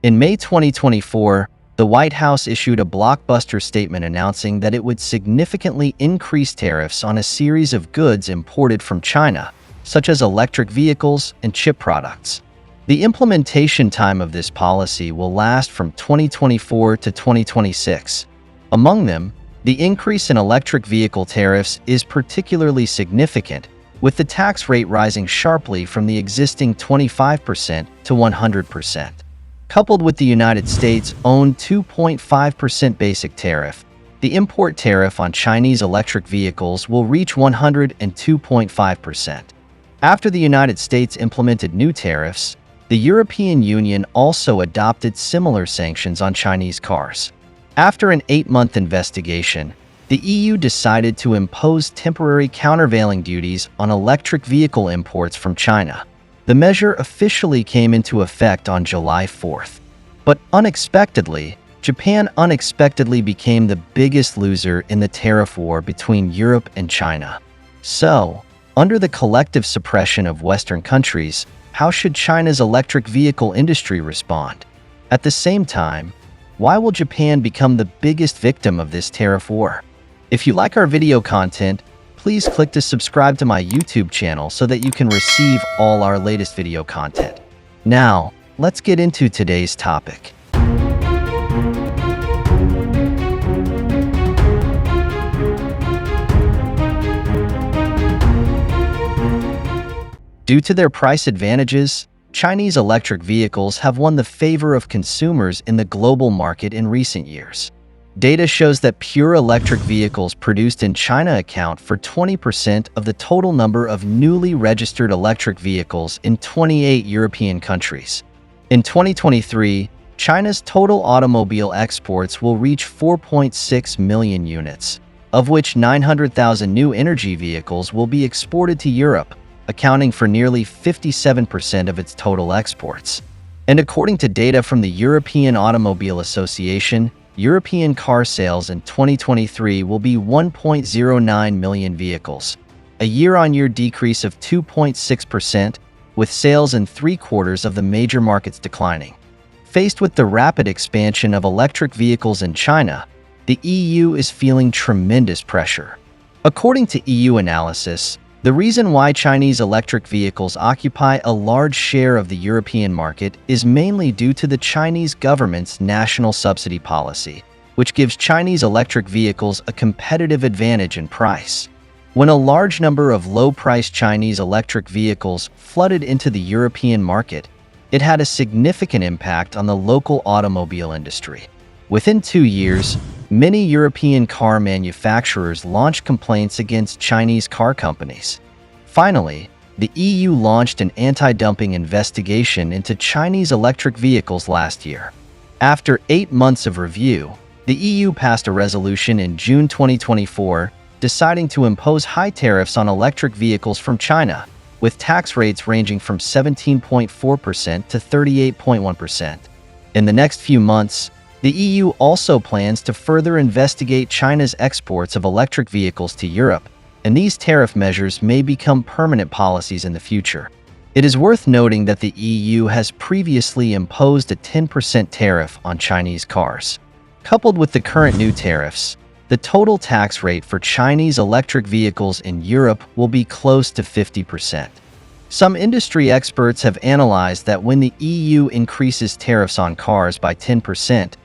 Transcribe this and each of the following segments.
In May 2024, the White House issued a blockbuster statement announcing that it would significantly increase tariffs on a series of goods imported from China, such as electric vehicles and chip products. The implementation time of this policy will last from 2024 to 2026. Among them, the increase in electric vehicle tariffs is particularly significant, with the tax rate rising sharply from the existing 25% to 100%. Coupled with the United States' own 2.5% basic tariff, the import tariff on Chinese electric vehicles will reach 102.5%. After the United States implemented new tariffs, the European Union also adopted similar sanctions on Chinese cars. After an 8-month investigation, the EU decided to impose temporary countervailing duties on electric vehicle imports from China. The measure officially came into effect on July 4th. But unexpectedly, Japan unexpectedly became the biggest loser in the tariff war between Europe and China. So, under the collective suppression of Western countries, how should China's electric vehicle industry respond? At the same time, why will Japan become the biggest victim of this tariff war? If you like our video content, please click to subscribe to my YouTube channel so that you can receive all our latest video content. Now, let's get into today's topic. Due to their price advantages, Chinese electric vehicles have won the favor of consumers in the global market in recent years. Data shows that pure electric vehicles produced in China account for 20% of the total number of newly registered electric vehicles in 28 European countries. In 2023, China's total automobile exports will reach 4.6 million units, of which 900,000 new energy vehicles will be exported to Europe, accounting for nearly 57% of its total exports. And according to data from the European Automobile Association, European car sales in 2023 will be 1.09 million vehicles, a year-on-year decrease of 2.6%, with sales in 3/4 of the major markets declining. Faced with the rapid expansion of electric vehicles in China, the EU is feeling tremendous pressure. According to EU analysis, the reason why Chinese electric vehicles occupy a large share of the European market is mainly due to the Chinese government's national subsidy policy, which gives Chinese electric vehicles a competitive advantage in price. When a large number of low-priced Chinese electric vehicles flooded into the European market, it had a significant impact on the local automobile industry. Within 2 years, many European car manufacturers launched complaints against Chinese car companies. Finally, the EU launched an anti-dumping investigation into Chinese electric vehicles last year. After 8 months of review, the EU passed a resolution in June 2024 deciding to impose high tariffs on electric vehicles from China, with tax rates ranging from 17.4% to 38.1%. In the next few months, the EU also plans to further investigate China's exports of electric vehicles to Europe, and these tariff measures may become permanent policies in the future. It is worth noting that the EU has previously imposed a 10% tariff on Chinese cars. Coupled with the current new tariffs, the total tax rate for Chinese electric vehicles in Europe will be close to 50%. Some industry experts have analyzed that when the EU increases tariffs on cars by 10%,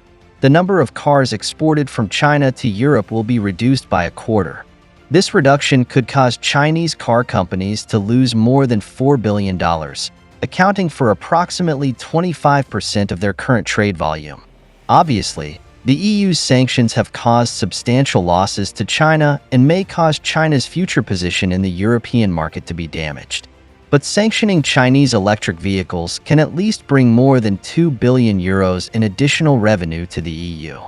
the number of cars exported from China to Europe will be reduced by 1/4. This reduction could cause Chinese car companies to lose more than $4 billion, accounting for approximately 25% of their current trade volume. Obviously, the EU's sanctions have caused substantial losses to China and may cause China's future position in the European market to be damaged. But sanctioning Chinese electric vehicles can at least bring more than €2 billion in additional revenue to the EU.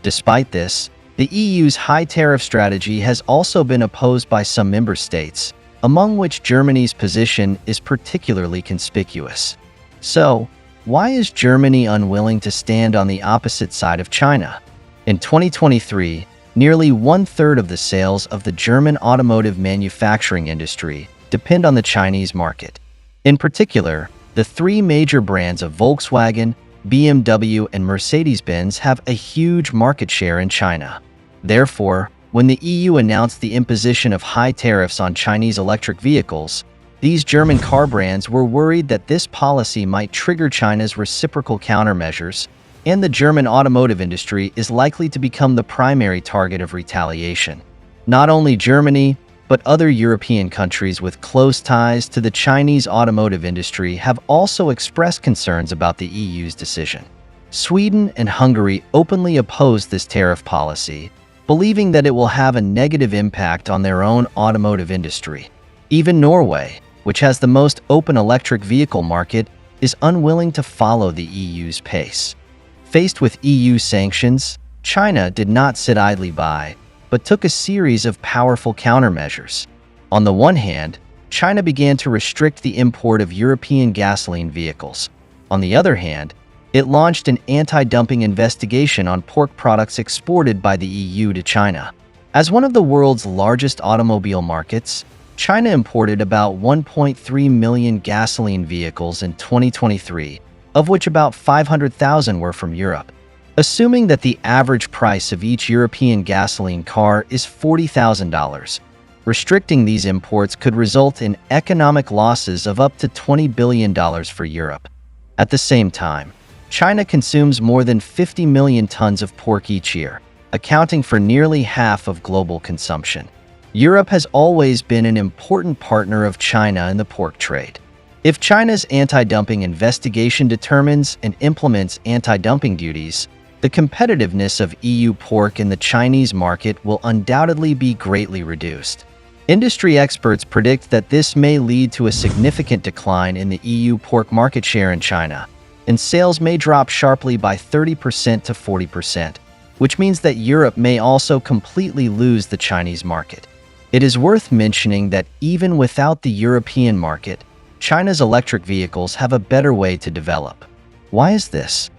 Despite this, the EU's high tariff strategy has also been opposed by some member states, among which Germany's position is particularly conspicuous. So, why is Germany unwilling to stand on the opposite side of China? In 2023, nearly 1/3 of the sales of the German automotive manufacturing industry depend on the Chinese market. In particular, the 3 major brands of Volkswagen, BMW, and Mercedes-Benz have a huge market share in China. Therefore, when the EU announced the imposition of high tariffs on Chinese electric vehicles, these German car brands were worried that this policy might trigger China's reciprocal countermeasures, and the German automotive industry is likely to become the primary target of retaliation. Not only Germany, but other European countries with close ties to the Chinese automotive industry have also expressed concerns about the EU's decision. Sweden and Hungary openly opposed this tariff policy, believing that it will have a negative impact on their own automotive industry. Even Norway, which has the most open electric vehicle market, is unwilling to follow the EU's pace. Faced with EU sanctions, China did not sit idly by, but took a series of powerful countermeasures. On the one hand, China began to restrict the import of European gasoline vehicles. On the other hand, it launched an anti-dumping investigation on pork products exported by the EU to China. As one of the world's largest automobile markets, China imported about 1.3 million gasoline vehicles in 2023, of which about 500,000 were from Europe. Assuming that the average price of each European gasoline car is $40,000, restricting these imports could result in economic losses of up to $20 billion for Europe. At the same time, China consumes more than 50 million tons of pork each year, accounting for nearly half of global consumption. Europe has always been an important partner of China in the pork trade. If China's anti-dumping investigation determines and implements anti-dumping duties, the competitiveness of EU pork in the Chinese market will undoubtedly be greatly reduced. Industry experts predict that this may lead to a significant decline in the EU pork market share in China, and sales may drop sharply by 30% to 40%, which means that Europe may also completely lose the Chinese market. It is worth mentioning that even without the European market, China's electric vehicles have a better way to develop. Why is this?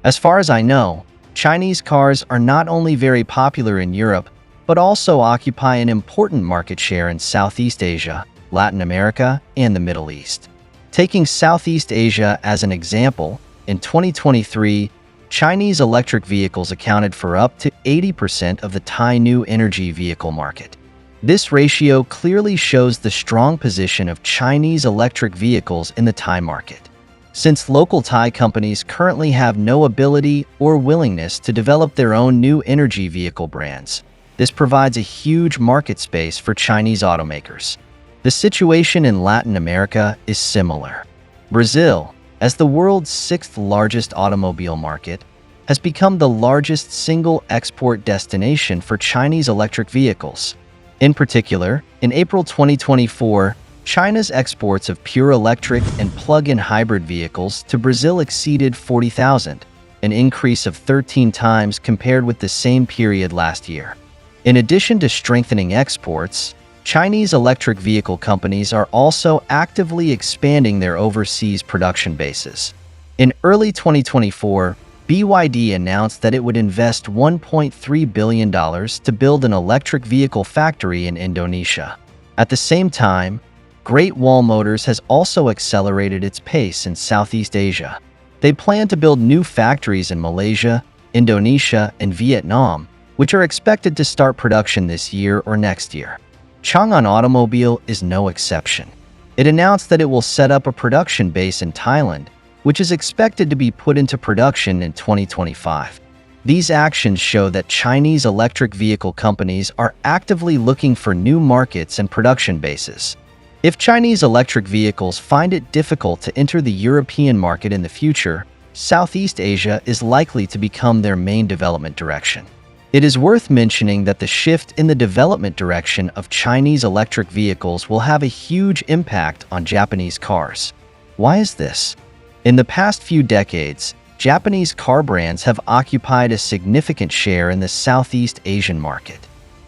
As far as I know, Chinese cars are not only very popular in Europe, but also occupy an important market share in Southeast Asia, Latin America, and the Middle East. Taking Southeast Asia as an example, in 2023, Chinese electric vehicles accounted for up to 80% of the Thai new energy vehicle market. This ratio clearly shows the strong position of Chinese electric vehicles in the Thai market. Since local Thai companies currently have no ability or willingness to develop their own new energy vehicle brands, this provides a huge market space for Chinese automakers. The situation in Latin America is similar. Brazil, as the world's sixth largest automobile market, has become the largest single export destination for Chinese electric vehicles. In particular, in April 2024, China's exports of pure electric and plug-in hybrid vehicles to Brazil exceeded 40,000, an increase of 13 times compared with the same period last year. In addition to strengthening exports, Chinese electric vehicle companies are also actively expanding their overseas production bases. In early 2024, BYD announced that it would invest $1.3 billion to build an electric vehicle factory in Indonesia. At the same time, Great Wall Motors has also accelerated its pace in Southeast Asia. They plan to build new factories in Malaysia, Indonesia, and Vietnam, which are expected to start production this year or next year. Changan Automobile is no exception. It announced that it will set up a production base in Thailand, which is expected to be put into production in 2025. These actions show that Chinese electric vehicle companies are actively looking for new markets and production bases. If Chinese electric vehicles find it difficult to enter the European market in the future, Southeast Asia is likely to become their main development direction. It is worth mentioning that the shift in the development direction of Chinese electric vehicles will have a huge impact on Japanese cars. Why is this? In the past few decades, Japanese car brands have occupied a significant share in the Southeast Asian market.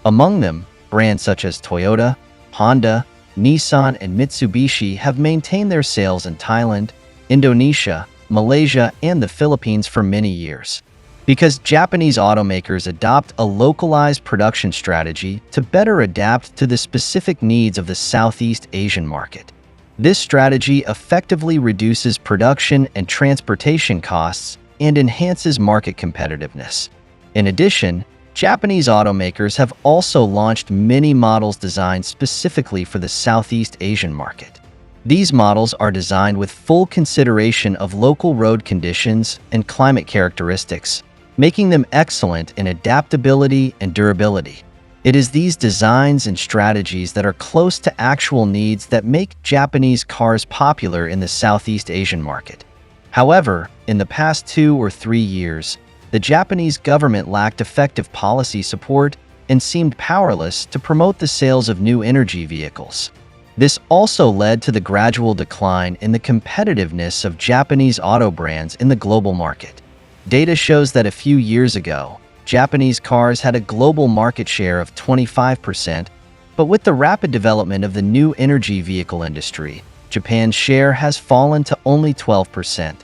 Among them, brands such as Toyota, Honda, Nissan, and Mitsubishi have maintained their sales in Thailand, Indonesia, Malaysia, and the Philippines for many years. Because Japanese automakers adopt a localized production strategy to better adapt to the specific needs of the Southeast Asian market. This strategy effectively reduces production and transportation costs and enhances market competitiveness. In addition, Japanese automakers have also launched many models designed specifically for the Southeast Asian market. These models are designed with full consideration of local road conditions and climate characteristics, making them excellent in adaptability and durability. It is these designs and strategies that are close to actual needs that make Japanese cars popular in the Southeast Asian market. However, in the past 2 or 3 years, the Japanese government lacked effective policy support and seemed powerless to promote the sales of new energy vehicles. This also led to the gradual decline in the competitiveness of Japanese auto brands in the global market. Data shows that a few years ago, Japanese cars had a global market share of 25%, but with the rapid development of the new energy vehicle industry, Japan's share has fallen to only 12%.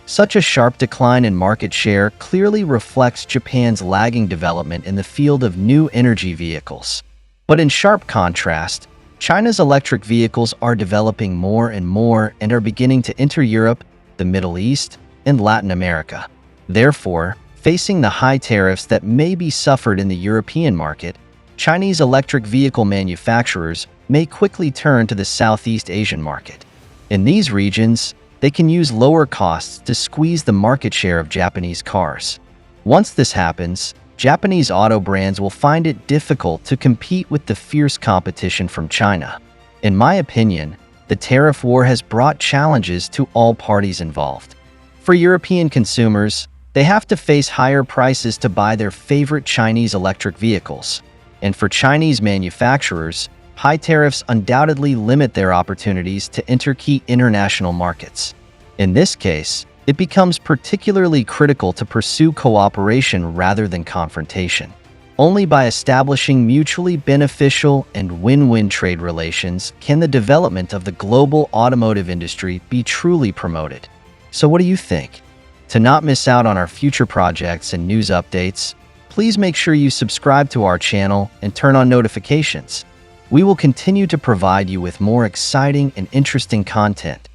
Such a sharp decline in market share clearly reflects Japan's lagging development in the field of new energy vehicles. But in sharp contrast, China's electric vehicles are developing more and more and are beginning to enter Europe, the Middle East, and Latin America. Therefore, facing the high tariffs that may be suffered in the European market, Chinese electric vehicle manufacturers may quickly turn to the Southeast Asian market. In these regions, they can use lower costs to squeeze the market share of Japanese cars. Once this happens, Japanese auto brands will find it difficult to compete with the fierce competition from China. In my opinion, the tariff war has brought challenges to all parties involved. For European consumers, they have to face higher prices to buy their favorite Chinese electric vehicles. And for Chinese manufacturers, high tariffs undoubtedly limit their opportunities to enter key international markets. In this case, it becomes particularly critical to pursue cooperation rather than confrontation. Only by establishing mutually beneficial and win-win trade relations can the development of the global automotive industry be truly promoted. So what do you think? To not miss out on our future projects and news updates, please make sure you subscribe to our channel and turn on notifications. We will continue to provide you with more exciting and interesting content.